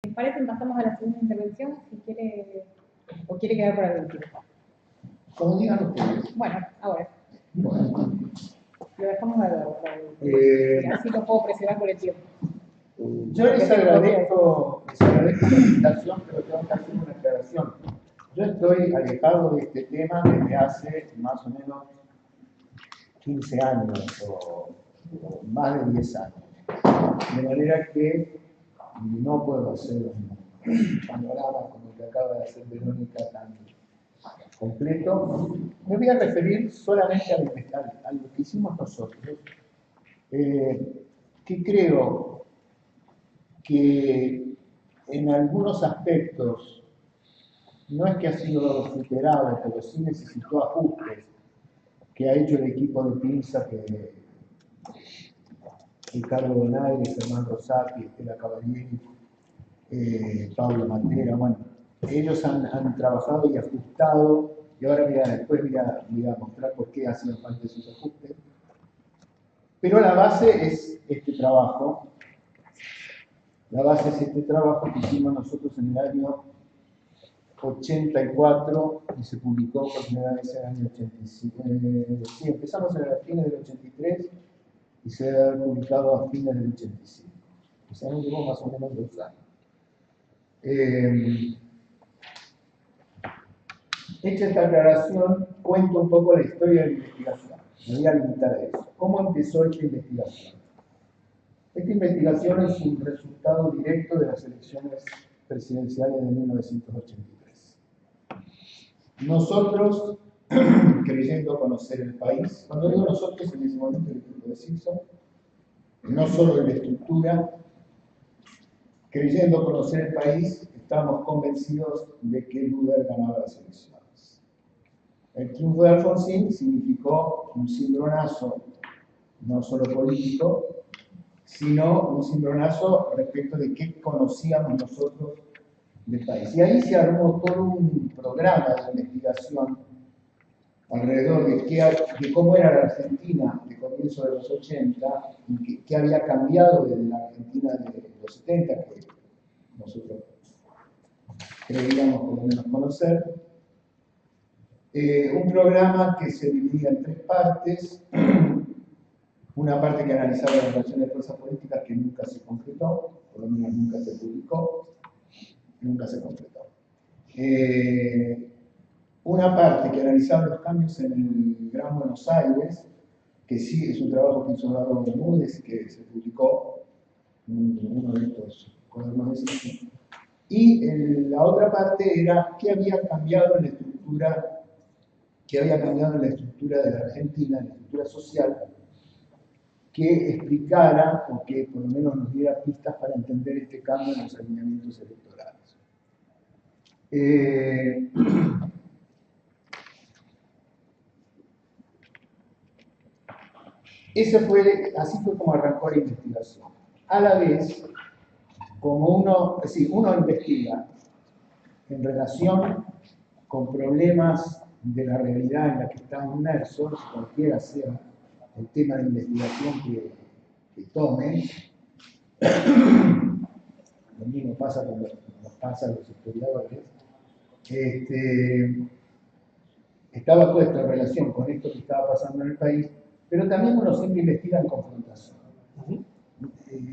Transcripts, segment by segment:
¿Les parece? Pasamos a la segunda intervención, si quiere, o quiere quedar para el último. Como digan ustedes. Bueno, ahora. Bueno. Lo dejamos a lo y así lo puedo preservar por el tiempo. Yo les agradezco la invitación, pero tengo que hacer una aclaración. Yo estoy alejado de este tema desde hace más o menos 15 años o más de 10 años. De manera que no puedo hacer un panorama como el que acaba de hacer Verónica tan completo. Me voy a referir solamente a lo que hicimos nosotros, que creo que en algunos aspectos no es que ha sido superado, pero sí necesitó ajustes que ha hecho el equipo de PINSA, que Ricardo Donaire, Germán Rosati, Estela Cavalieri, Pablo Matera. Bueno, ellos han trabajado y ajustado, y ahora después voy a mostrar por qué hacían falta esos ajustes. Pero la base es este trabajo. La base es este trabajo que hicimos nosotros en el año 84 y se publicó por primera vez en el año 85. Sí, empezamos a fines del 83 y se ha publicado a fines del 85. O sea, nos llevó más o menos 2 años. Hecha esta aclaración, cuento un poco la historia de la investigación. Me voy a limitar a eso. ¿Cómo empezó esta investigación? Esta investigación es un resultado directo de las elecciones presidenciales de 1983. Nosotros, creyendo conocer el país, cuando digo nosotros, en ese momento el equipo de Simpson, no solo en la estructura, creyendo conocer el país, estábamos convencidos de que Luder ganaba las elecciones. El triunfo de Alfonsín significó un cimbronazo, no solo político, sino un cimbronazo respecto de qué conocíamos nosotros del país. Y ahí se armó todo un programa de investigación alrededor de cómo era la Argentina de comienzo de los 80 y qué había cambiado desde la Argentina de los 70, que nosotros creíamos por lo menos conocer. Un programa que se dividía en 3 partes. Una parte que analizaba las relaciones de fuerzas políticas que nunca se concretó, por lo menos nunca se publicó, nunca se completó. Una parte que analizaba los cambios en el Gran Buenos Aires, que sí es un trabajo que hizo Eduardo Bermúdez y que se publicó en uno de estos cuadernos de ciencia. Y la otra parte era qué había cambiado en la estructura, de la Argentina, en la estructura social, que explicara o que por lo menos nos diera pistas para entender este cambio en los alineamientos electorales. Así fue como arrancó la investigación. A la vez, como uno investiga en relación con problemas de la realidad en la que están inmersos, cualquiera sea el tema de investigación que tomen, lo mismo pasa con nos pasa a los historiadores, estaba puesto en relación con esto que estaba pasando en el país, pero también uno siempre investiga en confrontación.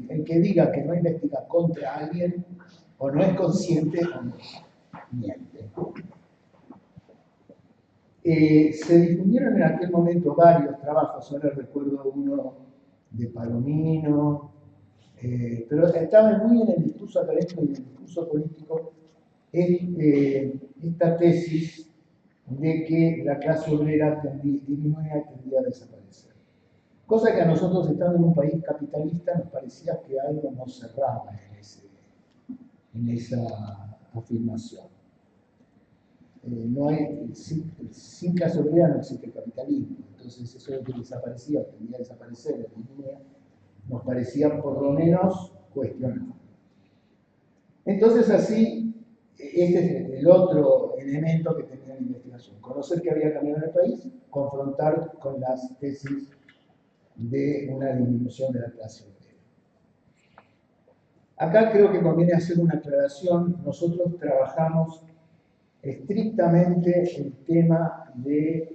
El que diga que no investiga contra alguien, o no es consciente o no miente. Se difundieron en aquel momento varios trabajos, ahora recuerdo uno de Palomino, pero estaba muy en el discurso académico y en el discurso político esta tesis de que la clase obrera disminuía y tendía a desaparecer. Cosa que a nosotros, estando en un país capitalista, nos parecía que algo no cerraba en esa afirmación. Sin clase obrera no existe el capitalismo, entonces eso de que desaparecía o tendía a desaparecer, nos parecía por lo menos cuestionable. Entonces así, este es el otro elemento que tenía la investigación: conocer qué había cambiado en el país, confrontar con las tesis de una disminución de la clase obrera. Acá creo que conviene hacer una aclaración. Nosotros trabajamos estrictamente el tema de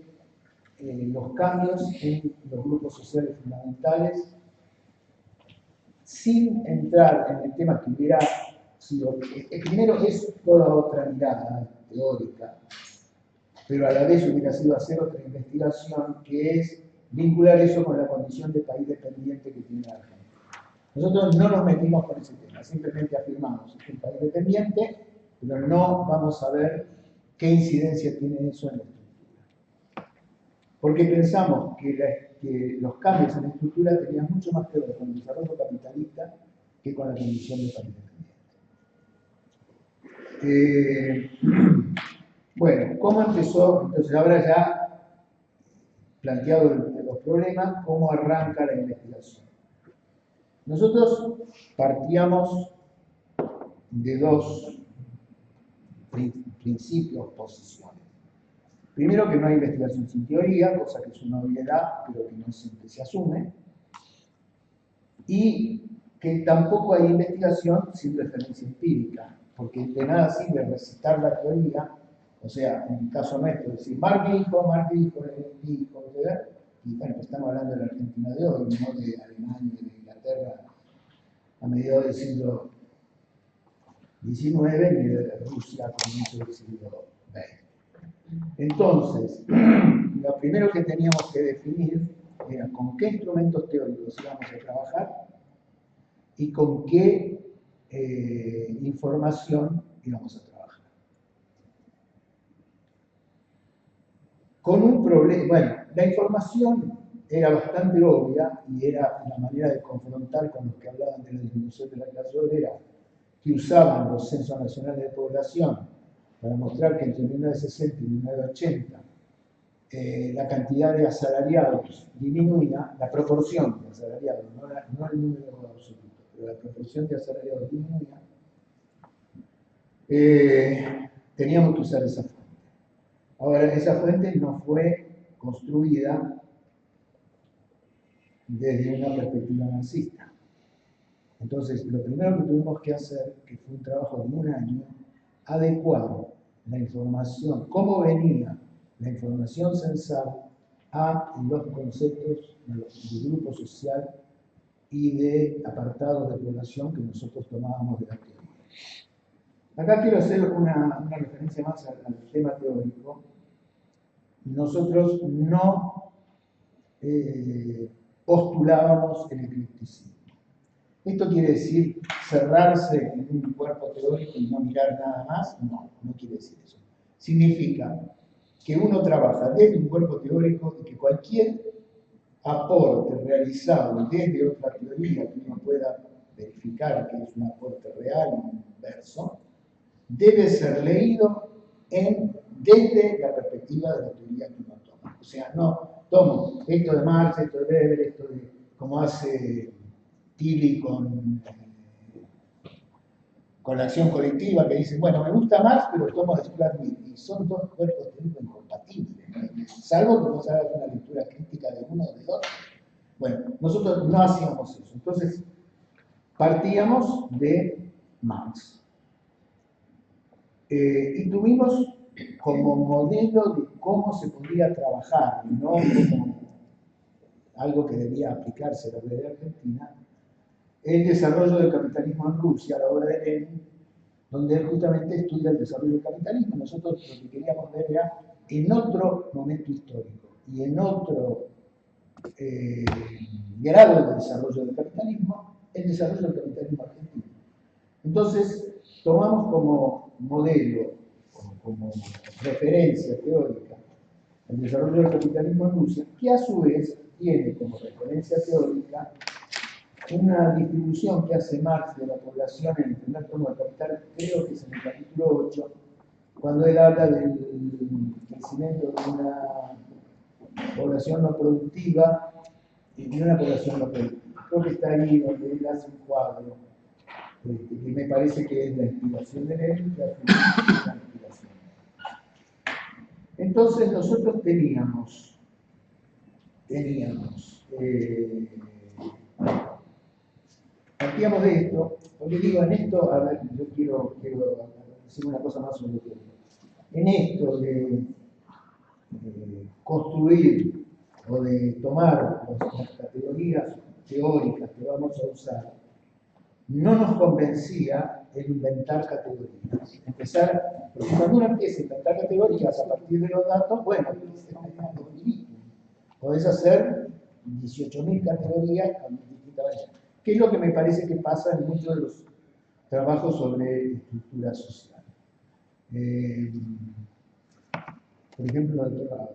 los cambios en los grupos sociales fundamentales, sin entrar en el tema que hubiera sido. Primero es toda otra mirada teórica, pero a la vez hubiera sido hacer otra investigación, que es vincular eso con la condición de país dependiente que tiene la Argentina. Nosotros no nos metimos con ese tema, simplemente afirmamos que es un país dependiente, pero no vamos a ver qué incidencia tiene eso en la estructura. Porque pensamos que los cambios en la estructura tenían mucho más que ver con el desarrollo capitalista que con la condición de país dependiente. Bueno, ¿cómo empezó? Entonces ahora ya planteado los problemas, ¿cómo arranca la investigación? Nosotros partíamos de dos principios, posiciones. Primero, que no hay investigación sin teoría, cosa que es una obviedad, pero que no siempre se asume. Y que tampoco hay investigación sin referencia empírica, porque de nada sirve recitar la teoría, o sea, en el caso nuestro, decir, Marx dijo, ¿verdad? Y bueno, pues estamos hablando de la Argentina de hoy, no de Alemania, de Inglaterra, a mediados del siglo XIX, ni de Rusia a comienzos del siglo XX. Entonces, lo primero que teníamos que definir era con qué instrumentos teóricos íbamos a trabajar y con qué información íbamos a trabajar. Con un problema, bueno, la información era bastante obvia y era la manera de confrontar con los que hablaban de la disminución de la clase obrera, que usaban los censos nacionales de población para mostrar que entre 1960 y 1980 la cantidad de asalariados disminuía, la proporción de asalariados, no el número absoluto, pero la proporción de asalariados disminuía, teníamos que usar esa fuente. Ahora, esa fuente no fue construida desde una perspectiva marxista. Entonces, lo primero que tuvimos que hacer, que fue un trabajo de un año, adecuar la información, cómo venía la información censal a los conceptos de grupo social y de apartados de población que nosotros tomábamos de la teoría. Acá quiero hacer una referencia más al tema teórico. Nosotros no postulábamos el eclecticismo. ¿Esto quiere decir cerrarse en un cuerpo teórico y no mirar nada más? No, no quiere decir eso. Significa que uno trabaja desde un cuerpo teórico y que cualquier aporte realizado desde otra teoría que uno pueda verificar que es un aporte real y inverso, debe ser leído desde la perspectiva de la teoría que uno toma. O sea, no tomo esto de Marx, esto de Weber, esto de como hace Tilly con la acción colectiva, que dicen, bueno, me gusta más, pero tomo de Stuart Mill. Y son dos cuerpos teóricos incompatibles, ¿no? Salvo que vos hagas una lectura crítica de uno o de otro. Bueno, nosotros no hacíamos eso. Entonces, partíamos de Marx. Y tuvimos como modelo de cómo se podía trabajar, no como algo que debía aplicarse a la realidad argentina, el desarrollo del capitalismo en Rusia, la obra de Lenin, donde él justamente estudia el desarrollo del capitalismo. Nosotros lo que queríamos ver era en otro momento histórico y en otro grado de desarrollo del capitalismo, el desarrollo del capitalismo argentino. Entonces, tomamos como modelo, como referencia teórica, el desarrollo del capitalismo en Rusia, que a su vez tiene como referencia teórica una distribución que hace Marx de la población en el primer tomo del Capital, creo que es en el capítulo 8, cuando él habla del crecimiento de una población no productiva y de una población no productiva. Creo que está ahí donde él hace un cuadro, que me parece que es la inspiración de él, que es la inspiración. Entonces nosotros teníamos partíamos de esto Porque digo, en esto, a ver, yo quiero decir una cosa más sobre esto. En esto de construir o de tomar las categorías teóricas que vamos a usar, no nos convencía el inventar categorías. Porque cuando uno empieza a inventar categorías a partir de los datos, bueno, podés hacer 18.000 categorías con distintas variables. ¿Qué es lo que me parece que pasa en muchos de los trabajos sobre estructura social? Por ejemplo, el doctorado.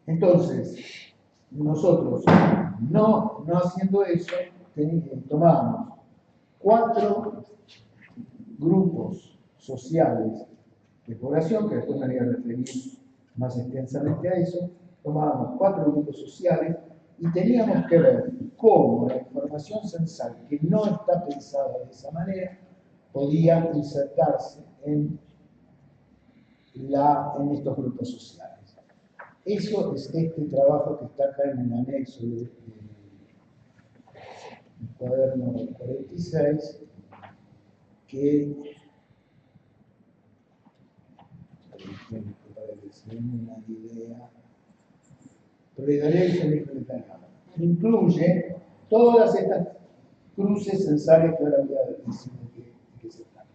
Entonces, nosotros, no haciendo eso, tomábamos 4 grupos sociales de población, que después me voy a referir más extensamente a eso, tomábamos 4 grupos sociales y teníamos que ver cómo la información censal, que no está pensada de esa manera, podía insertarse en estos grupos sociales. Eso es este trabajo que está acá en el anexo del cuaderno 46, que para que se den una idea, incluye todas estas cruces censales que ahora voy a decir que se están.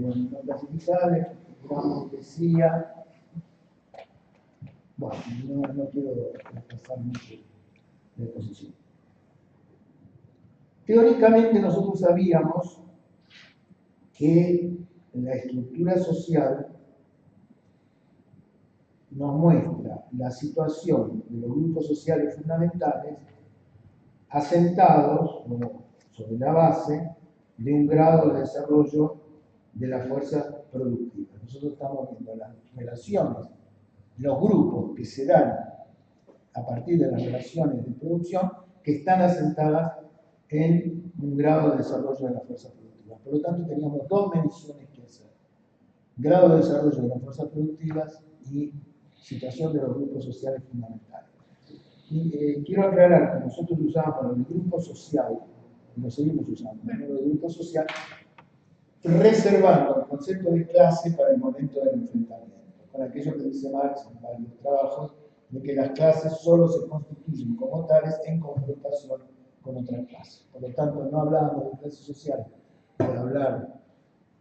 No clasificables, digamos, decía. Bueno, no quiero pasar mucho de exposición. Teóricamente nosotros sabíamos que la estructura social nos muestra la situación de los grupos sociales fundamentales asentados sobre la base de un grado de desarrollo de la fuerza productiva. Nosotros estamos viendo las relaciones, los grupos que se dan a partir de las relaciones de producción que están asentadas en un grado de desarrollo de la fuerza productiva. Por lo tanto, teníamos 2 mediciones que hacer. Grado de desarrollo de las fuerzas productivas y situación de los grupos sociales fundamentales. Y quiero aclarar que nosotros usábamos el grupo social, y lo seguimos usando, el grupo social, reservando el concepto de clase para el momento del enfrentamiento, con aquello que dice Marx en varios trabajos, de que las clases solo se constituyen como tales en confrontación con otras clases. Por lo tanto, no hablábamos de clase social para hablar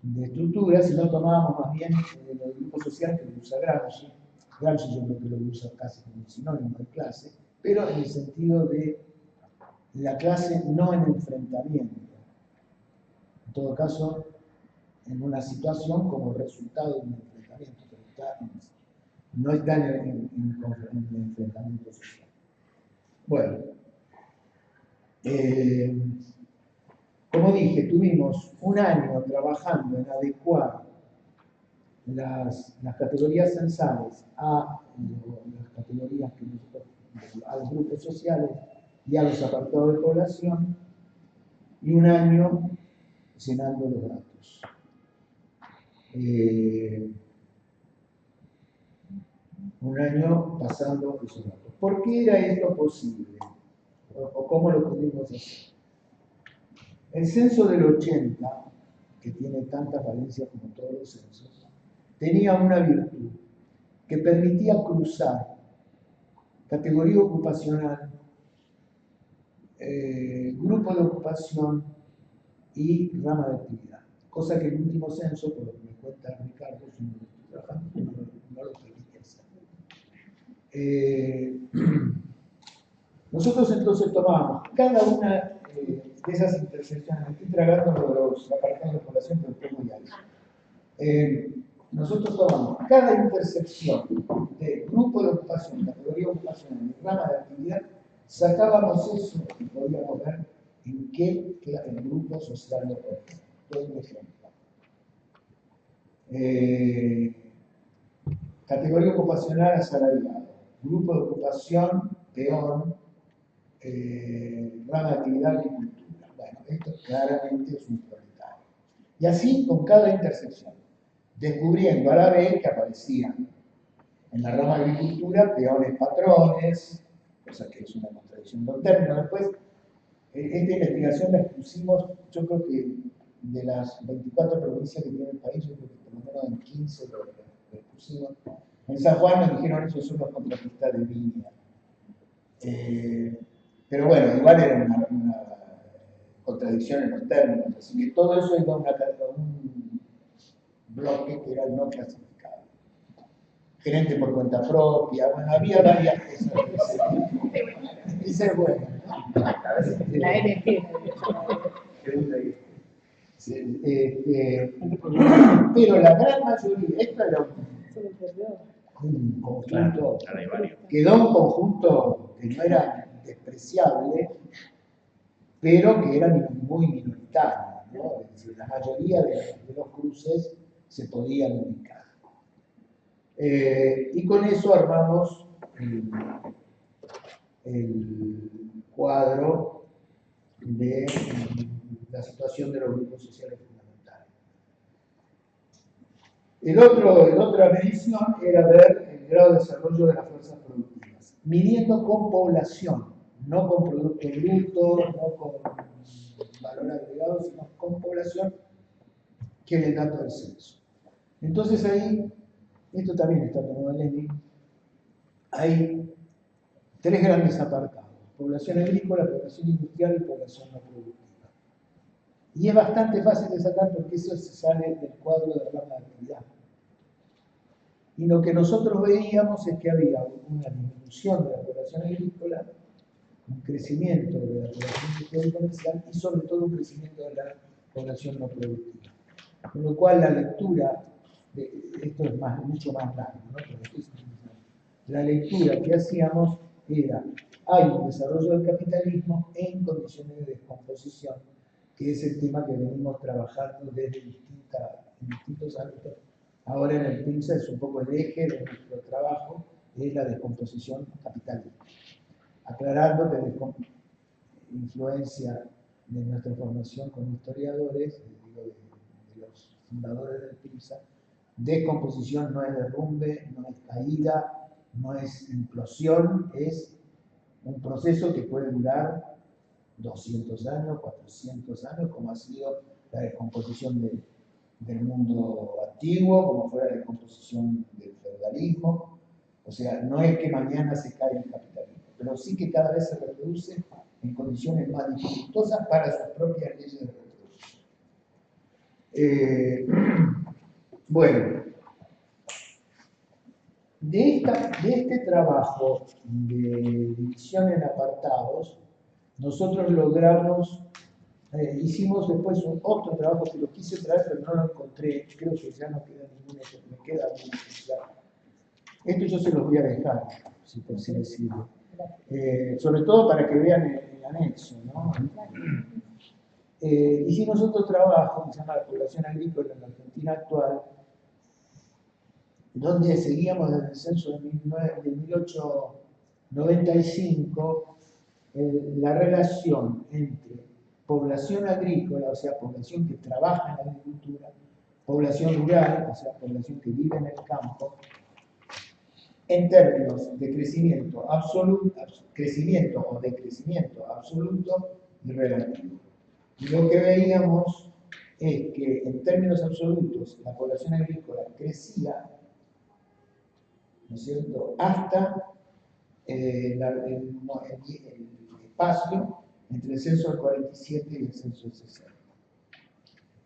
de estructura, sino tomábamos más bien el grupo social que lo usa Gramsci. Gramsci yo creo que lo usa casi como un sinónimo de clase, pero en el sentido de la clase no en enfrentamiento. En todo caso, en una situación como resultado de un enfrentamiento, pero no está en el enfrentamiento social. Bueno, como dije, tuvimos un año trabajando en adecuar las categorías censales a las categorías que a los grupos sociales y a los apartados de población, y un año llenando los datos. Un año pasando esos datos. ¿Por qué era esto posible? ¿O cómo lo pudimos hacer? El censo del 80, que tiene tantas valencias como todos los censos, tenía una virtud que permitía cruzar categoría ocupacional, grupo de ocupación y rama de actividad. Cosa que el último censo, por lo que me cuenta Ricardo, si no lo estoy trabajando, no lo permitía hacer. Nosotros entonces tomábamos cada una de esas intersecciones. Estoy tragando los apartados de población, pero estoy muy alto. Nosotros tomamos cada intersección de grupo de ocupación, categoría de ocupación y rama de actividad, sacábamos eso y podíamos ver en qué el grupo social lo corresponde. Doy un ejemplo. Categoría ocupacional asalariado, grupo de ocupación peón, rama de actividad agricultura. Bueno, esto claramente es un proletario. Y así con cada intersección, descubriendo a la vez que aparecían en la rama de agricultura peones patrones, cosa que es una contradicción de un término después, Esta investigación la expusimos, yo creo que de las 24 provincias que tiene el país, yo creo que por lo menos en 15 lo expusimos. En San Juan nos dijeron esos son los contratistas de línea. Pero bueno, igual era una contradicción en los términos, así que todo eso iba a un bloque que era el no clasificado. Gerente por cuenta propia, bueno, había varias cosas de ese tipo. Esa es buena, ¿no? La NP. Pero la gran mayoría, esto era un conjunto, quedó un conjunto que no era despreciable, pero que era muy minoritario, ¿no? Es decir, la mayoría de los cruces se podían ubicar. Y con eso armamos el cuadro de la situación de los grupos sociales fundamentales. Otra medición era ver el grado de desarrollo de las fuerzas productivas, midiendo con población, no con producto bruto, no con valor agregado, sino con población, que es el dato del censo. Entonces ahí, esto también está tomado en Lenin, hay tres grandes apartados: población agrícola, población industrial y población no productiva. Y es bastante fácil de sacar porque eso se sale del cuadro de rama de actividad. Y lo que nosotros veíamos es que había una disminución de la población agrícola, un crecimiento de la población industrial y comercial y sobre todo un crecimiento de la población no productiva. Con lo cual la lectura, esto es mucho más largo, ¿no? Pero la lectura que hacíamos era: hay un desarrollo del capitalismo en condiciones de descomposición, que es el tema que venimos trabajando desde distintos ámbitos. Ahora en el PIMSA es un poco el eje de nuestro trabajo, es la descomposición capitalista. Aclarando que la influencia de nuestra formación como historiadores, de los fundadores del PIMSA, descomposición no es derrumbe, no es caída, no es implosión, es un proceso que puede durar 200 años, 400 años, como ha sido la descomposición del mundo antiguo, como fue la descomposición del feudalismo. O sea, no es que mañana se cae el capitalismo, pero sí que cada vez se reproduce en condiciones más dificultosas para sus propias leyes de reproducción. Bueno, de este trabajo de división en apartados, nosotros logramos, hicimos después otro trabajo que lo quise traer, pero no lo encontré, creo que ya no queda ninguna, me queda alguna. Esto yo se los voy a dejar, si por si les sirve. Sobre todo para que vean el anexo, ¿no? Hicimos otro trabajo que se llama La población agrícola en la Argentina actual, donde seguíamos desde el censo de 1895 la relación entre población agrícola, o sea, población que trabaja en la agricultura, población rural, o sea, población que vive en el campo, en términos de crecimiento absoluto, crecimiento o decrecimiento absoluto y relativo. Y lo que veíamos es que en términos absolutos la población agrícola crecía, ¿no es cierto?, hasta el espacio entre el censo del 47 y el censo del 60.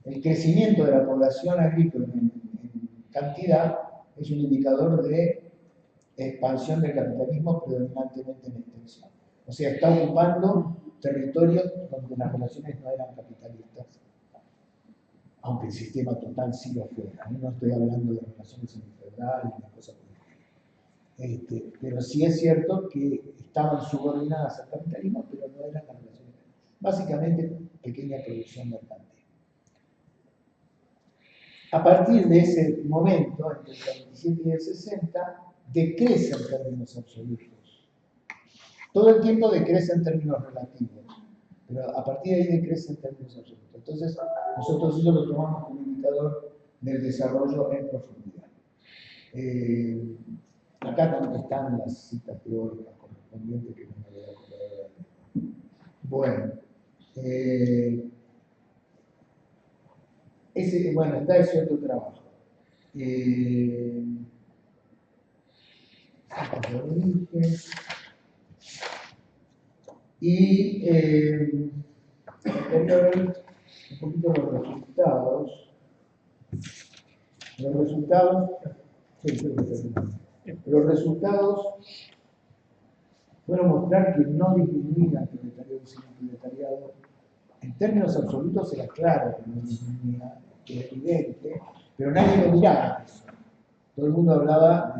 El crecimiento de la población agrícola en cantidad es un indicador de expansión del capitalismo predominantemente en extensión. O sea, está ocupando territorios donde las relaciones no eran capitalistas, aunque el sistema total sí lo fuera. No estoy hablando de relaciones integrales ni cosas por el estilo. Pero sí es cierto que estaban subordinadas al capitalismo, pero no eran las relaciones. Básicamente, pequeña producción mercantil. A partir de ese momento, entre el 47 y el 60, decrece en términos absolutos. Todo el tiempo decrece en términos relativos, pero a partir de ahí decrece en términos absolutos. Entonces, nosotros eso lo tomamos como indicador del desarrollo en profundidad. Acá también están las citas teóricas correspondientes que no me voy a acordar. Bueno, Bueno, está ese otro trabajo. Lo dije. Y quería ver un poquito los resultados. Los resultados, sí, creo que terminamos. Los resultados fueron mostrar que no disminuía el proletariado y el proletariado. En términos absolutos era claro que no disminuía, que era evidente, pero nadie lo miraba eso. Todo el mundo hablaba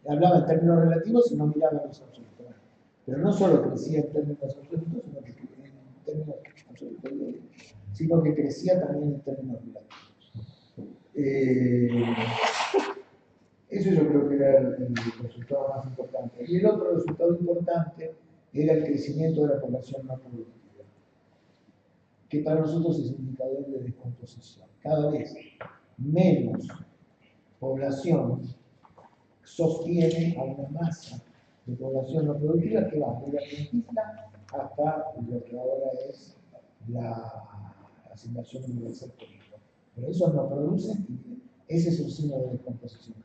en términos relativos y no miraba los absolutos. Pero no solo crecía en términos absolutos, sino que crecía también en términos relativos. Eso yo creo que era el resultado más importante. Y el otro resultado importante era el crecimiento de la población no productiva, que para nosotros es un indicador de descomposición. Cada vez menos población sostiene a una masa de población no productiva que va desde la rentista hasta lo que ahora es la asignación universal por hijo. Pero eso no produce, y ese es un signo de descomposición.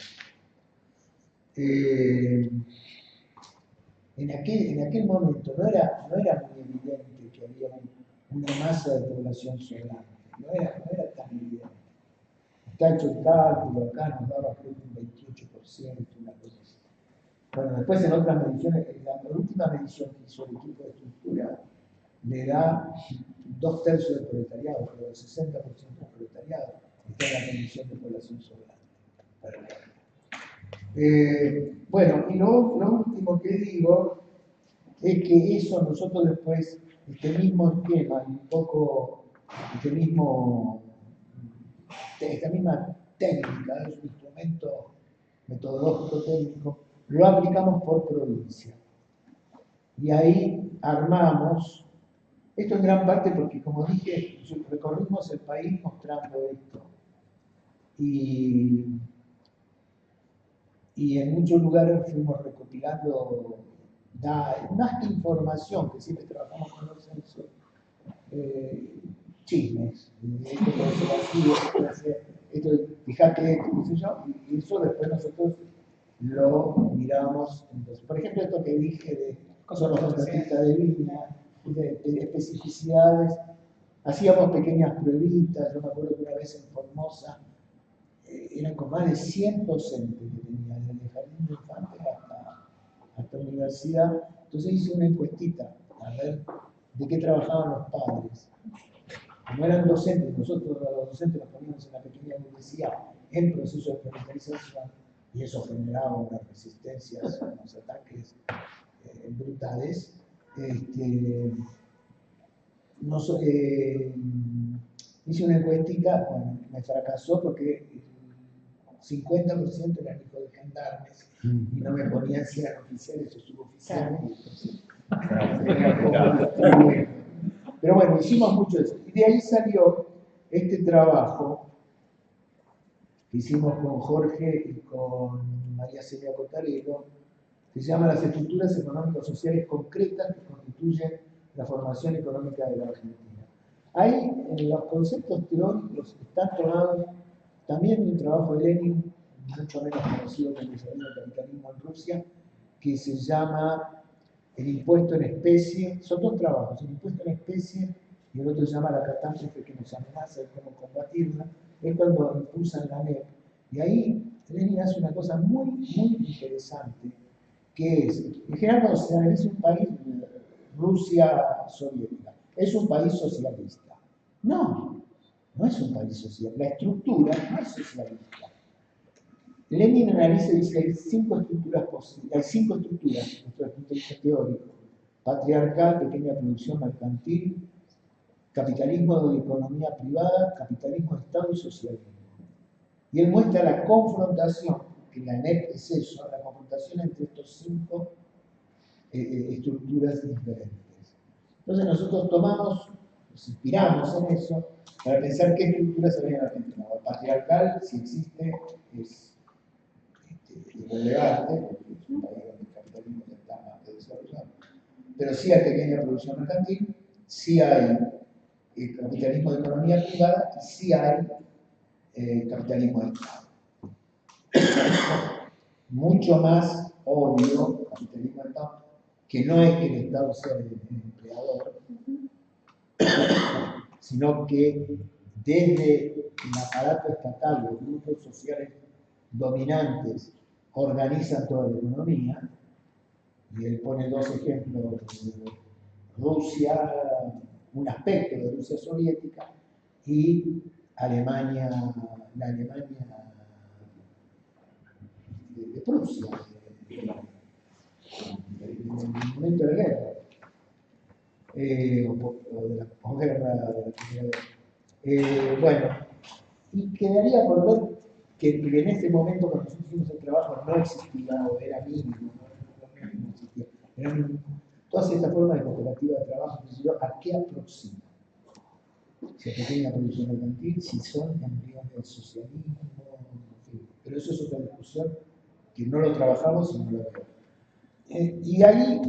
En aquel momento no era muy evidente que había una masa de población sobrante, no era tan evidente. Está hecho el cálculo, acá nos daba creo que un 28%, una cosa así. Bueno, después en otras mediciones, en la última medición que hizo el equipo de estructura, le da 2/3 del proletariado, pero el 60% del proletariado está en la medición de población sobrante. Bueno, y lo último que digo es que eso nosotros después, este mismo esquema, un poco, esta misma técnica, es un instrumento metodológico técnico, lo aplicamos por provincia. Y ahí armamos, esto en gran parte porque como dije, recorrimos el país mostrando esto. Y en muchos lugares fuimos recopilando más que información, que siempre trabajamos con los censos, chismes, esto fíjate esto, qué sé yo, y eso después nosotros lo miramos. Entonces, por ejemplo, esto que dije de son los contratistas de línea, de especificidades, hacíamos pequeñas pruebitas. Yo me acuerdo que una vez en Formosa eran con más de 100 docentes que tenía, desde jardín de infantes hasta universidad. Entonces hice una encuestita a ver de qué trabajaban los padres. Como eran docentes, nosotros los docentes nos poníamos en la pequeña universidad en proceso de proletarización, y eso generaba unas resistencias, unos ataques brutales. Hice una encuestita, bueno, me fracasó porque el 50% eran hijos de gendarmes y no me ponían si eran oficiales o suboficiales. Pero bueno, hicimos mucho eso. Y de ahí salió este trabajo que hicimos con Jorge y con María Celia Cotarelo, que se llama Las estructuras económicas sociales concretas que constituyen la formación económica de la Argentina. Ahí, en los conceptos teóricos están tomados también de un trabajo de Lenin, mucho menos conocido que el desarrollo del capitalismo en Rusia, que se llama el impuesto en especie. Son dos trabajos, el impuesto en especie y el otro se llama la catástrofe que nos amenaza y cómo combatirla. Es cuando impulsan la NEP. Y ahí Lenin hace una cosa muy, muy interesante, que es, en general cuando se analiza un país, Rusia soviética, es un país socialista. No, no es un país socialista. La estructura no es socialista. Lenin analiza y dice que hay 5 estructuras posibles, hay 5 estructuras desde el punto de vista teórico: patriarcal, pequeña producción mercantil, capitalismo de economía privada, capitalismo de Estado y socialismo. Y él muestra la confrontación, que la NEP es eso, la confrontación entre estos 5 estructuras diferentes. Entonces nosotros tomamos, nos inspiramos en eso para pensar qué estructuras había en Argentina. El patriarcal, si existe, es irrelevante, porque es un país donde el capitalismo está más desarrollado. Pero sí hay pequeña producción mercantil, sí hay capitalismo de economía privada y sí hay capitalismo de Estado. Mucho más obvio, capitalismo de Estado, que no es que el Estado sea el empleador, sino que desde el aparato estatal, los grupos sociales dominantes organizan toda la economía, y él pone dos ejemplos: Rusia, un aspecto de Rusia soviética, y Alemania, la Alemania de Prusia, en el momento de la guerra, o de la posguerra de la Primera Guerra. Bueno, y quedaría por ver que en ese momento, cuando nosotros hicimos el trabajo, no existía, o era mínimo, no existía, era mínimo. Todas estas formas de cooperativa de trabajo, ¿a qué aproxima? Si a pequeña producción mercantil, si son embriones del socialismo, en fin. Pero eso es otra discusión que no lo trabajamos y no lo veo. Y ahí,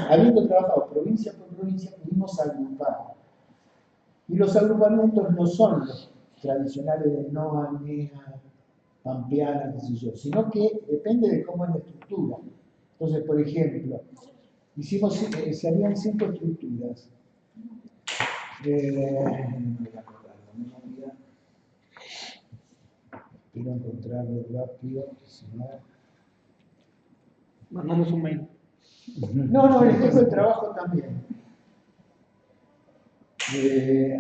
habiendo trabajado provincia por provincia, pudimos agrupar. Y los agrupamientos no son los tradicionales de NOA, NEA, Pampeana, qué sé yo, sino que depende de cómo es la estructura. Entonces, por ejemplo, salían 5 estructuras. No me voy a acordar la memoria. Quiero encontrarlo rápido, si no. Mandamos un mail. No, el jefe de trabajo también.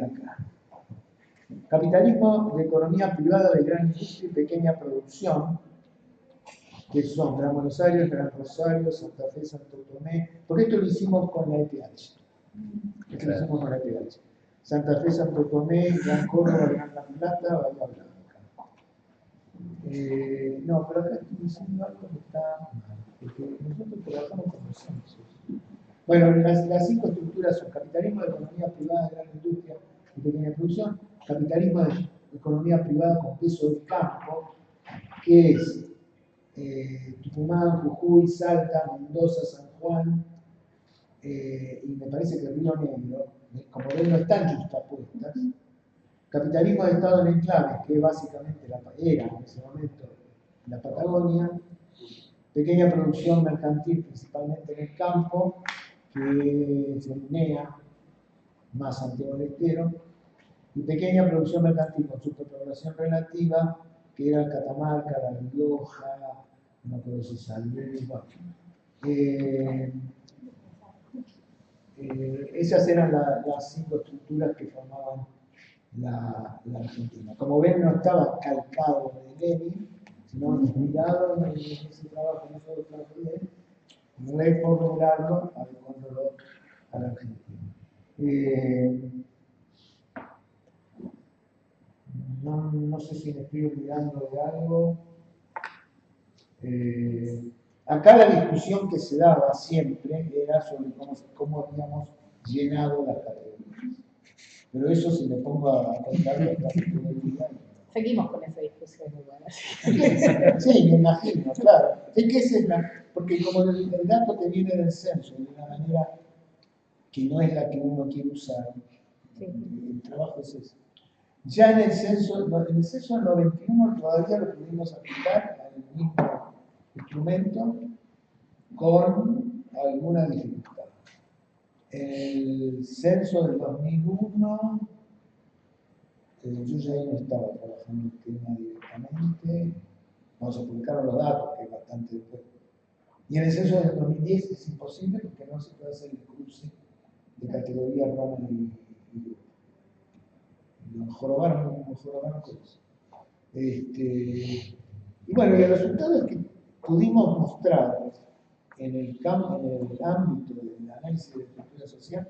Acá. Capitalismo de economía privada de gran industria y pequeña producción, que son Gran Buenos Aires, Gran Rosario, Santa Fe, Santo Tomé, porque esto lo hicimos con la EPH. Santa Fe, Santo Tomé, Gran Córdoba, Gran La Plata, Bahía Blanca. No, pero acá estoy diciendo algo que está mal, porque nosotros trabajamos con los censos. Bueno, las 5 estructuras son capitalismo de economía privada de gran industria y pequeña producción, capitalismo de economía privada con peso del campo, que es Tucumán, Jujuy, Salta, Mendoza, San Juan, y me parece que Río Negro, como ven, no están justapuestas. Capitalismo de Estado en enclaves, que básicamente era en ese momento la Patagonia. Pequeña producción mercantil, principalmente en el campo, que es el NEA, más Santiago del Estero. Y pequeña producción mercantil con superpoblación relativa, que era Catamarca, La Rioja, no puedo si San Luis, bueno. Esas eran las 5 estructuras que formaban la Argentina. Como ven, no estaba calcado de Lenin, sino inspirado en ese trabajo, en ese trabajo de él, reformularlo, adecuándolo a la Argentina. No sé si me estoy olvidando de algo. Acá la discusión que se daba siempre era sobre cómo habíamos llenado las categorías. Pero eso, si me pongo a contarlo, hasta que Seguimos con esa discusión igual. Sí, me imagino, claro. Es que esa es porque como el dato que viene del censo, de una manera que no es la que uno quiere usar, sí. El trabajo es ese. Ya en el censo del 91 todavía lo pudimos aplicar al mismo instrumento con alguna dificultad. El censo del 2001, yo ya ahí no estaba trabajando el tema directamente, cuando se publicaron los datos, que es bastante después. Y en el censo del 2010 es imposible porque no se puede hacer el cruce de categoría rama y grupo. Nos jorobaron con eso. Y bueno, y el resultado es que pudimos mostrar en el ámbito del análisis de la estructura social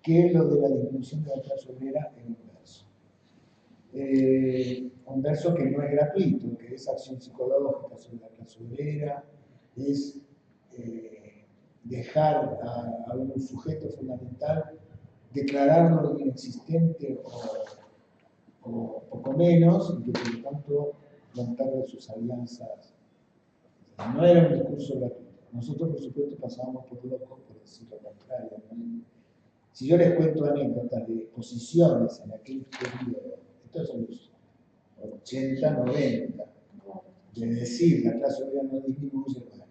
que lo de la disminución de la clase obrera es un verso que no es gratuito, que es acción psicológica sobre la clase obrera, es dejar a un sujeto fundamental, declararlo inexistente o poco menos, y que por lo tanto plantarle sus alianzas. No era un discurso gratuito. Nosotros, por supuesto, pasábamos por locos por decir lo contrario. Si yo les cuento anécdotas de exposiciones en aquel periodo, estos son los 80, 90, de decir la clase obrera no disminuye, bueno,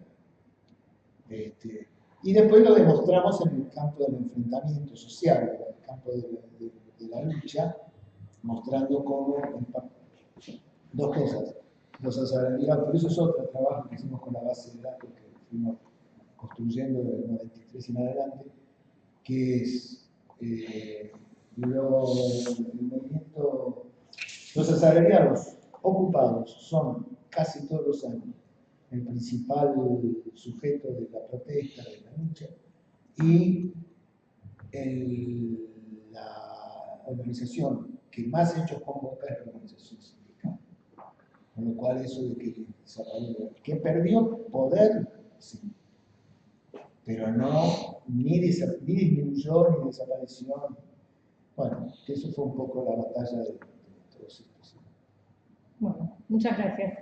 y después lo demostramos en el campo del enfrentamiento social, en el campo de la lucha, mostrando cómo dos cosas, los asalariados, pero eso es otro trabajo que hicimos con la base de datos que fuimos construyendo desde el 93 en adelante, que es el movimiento, los asalariados ocupados son casi todos los años el principal sujeto de la protesta, de la lucha, y la organización que más hechos convoca es la organización sindical. Con lo cual eso de que perdió poder, sí, pero no, ni disminuyó, ni desapareció. Bueno, que eso fue un poco la batalla de todos estos. Bueno, muchas gracias.